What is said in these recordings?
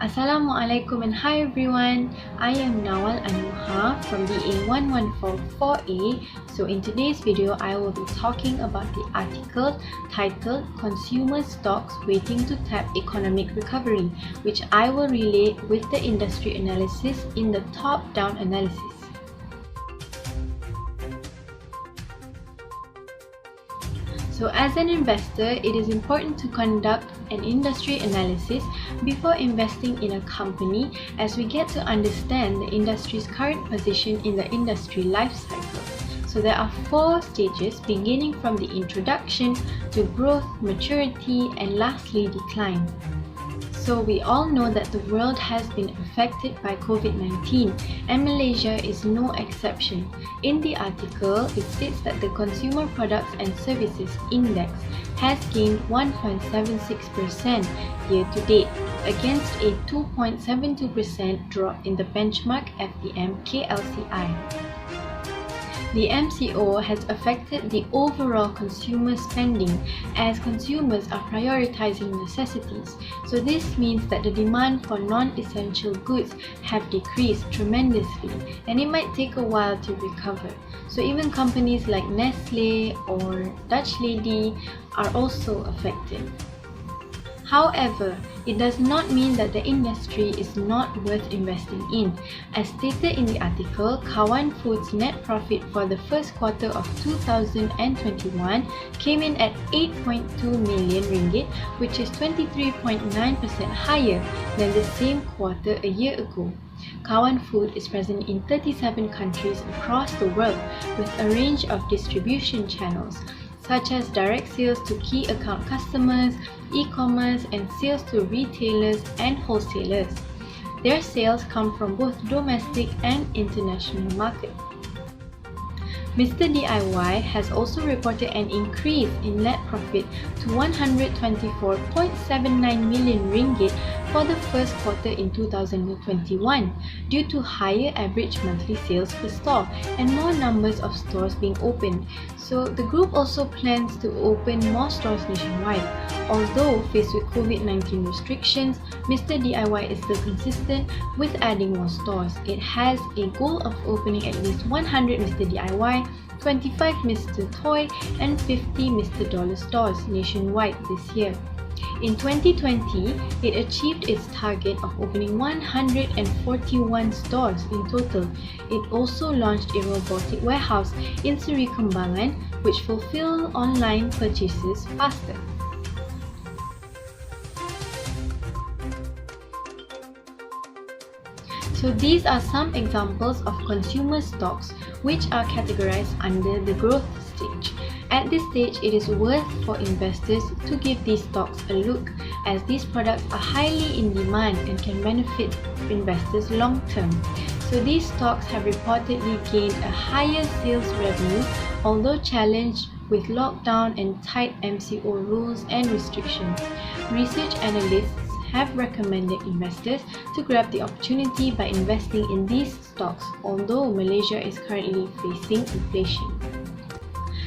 Assalamualaikum and hi everyone, I am Nawaal Annuhaa from the A1144A. So in today's video, I will be talking about the article titled Consumer Stocks Waiting to Tap Economic Recovery, which I will relate with the industry analysis in the top-down analysis. So as an investor, it is important to conduct an industry analysis before investing in a company, as we get to understand the industry's current position in the industry life cycle. So there are 4 stages, beginning from the introduction to growth, maturity, and lastly decline. So we all know that the world has been affected by COVID-19 and Malaysia is no exception. In the article, it states that the Consumer Products and Services Index has gained 1.76% year to date against a 2.72% drop in the benchmark FEM KLCI. The MCO has affected the overall consumer spending as consumers are prioritizing necessities. So this means that the demand for non-essential goods have decreased tremendously and it might take a while to recover. So even companies like Nestle or Dutch Lady are also affected. However, it does not mean that the industry is not worth investing in. As stated in the article, Kawan Foods' net profit for the first quarter of 2021 came in at 8.2 million ringgit, which is 23.9% higher than the same quarter a year ago. Kawan Food is present in 37 countries across the world with a range of distribution channels, such as direct sales to key account customers, e-commerce, and sales to retailers and wholesalers. Their sales come from both domestic and international markets. Mr. DIY has also reported an increase in net profit to 124.79 million ringgit for the first quarter in 2021 due to higher average monthly sales per store and more numbers of stores being opened. So the group also plans to open more stores nationwide. Although faced with COVID-19 restrictions, Mr. DIY is still consistent with adding more stores. It has a goal of opening at least 100 Mr. DIY, 25 Mr. Toy, and 50 Mr. Dollar stores nationwide this year. In 2020, it achieved its target of opening 141 stores in total. It also launched a robotic warehouse in Seri Kembangan, which fulfill online purchases faster. So these are some examples of consumer stocks which are categorized under the growth stage. At this stage, it is worth for investors to give these stocks a look, as these products are highly in demand and can benefit investors long term. So these stocks have reportedly gained a higher sales revenue, although challenged with lockdown and tight MCO rules and restrictions. Research analysts have recommended investors to grab the opportunity by investing in these stocks, although Malaysia is currently facing inflation.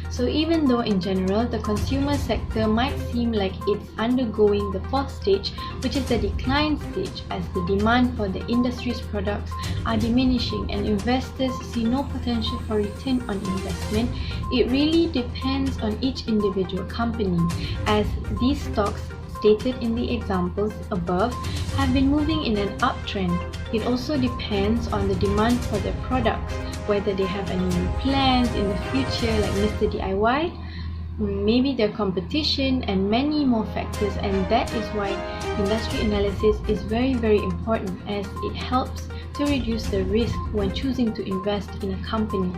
So even though in general the consumer sector might seem like it's undergoing the 4th stage, which is the decline stage, as the demand for the industry's products are diminishing and investors see no potential for return on investment, it really depends on each individual company, as these stocks stated in the examples above have been moving in an uptrend. It also depends on the demand for their products, whether they have any new plans in the future like Mr. DIY, maybe their competition, and many more factors. And that is why industry analysis is very important, as it helps to reduce the risk when choosing to invest in a company.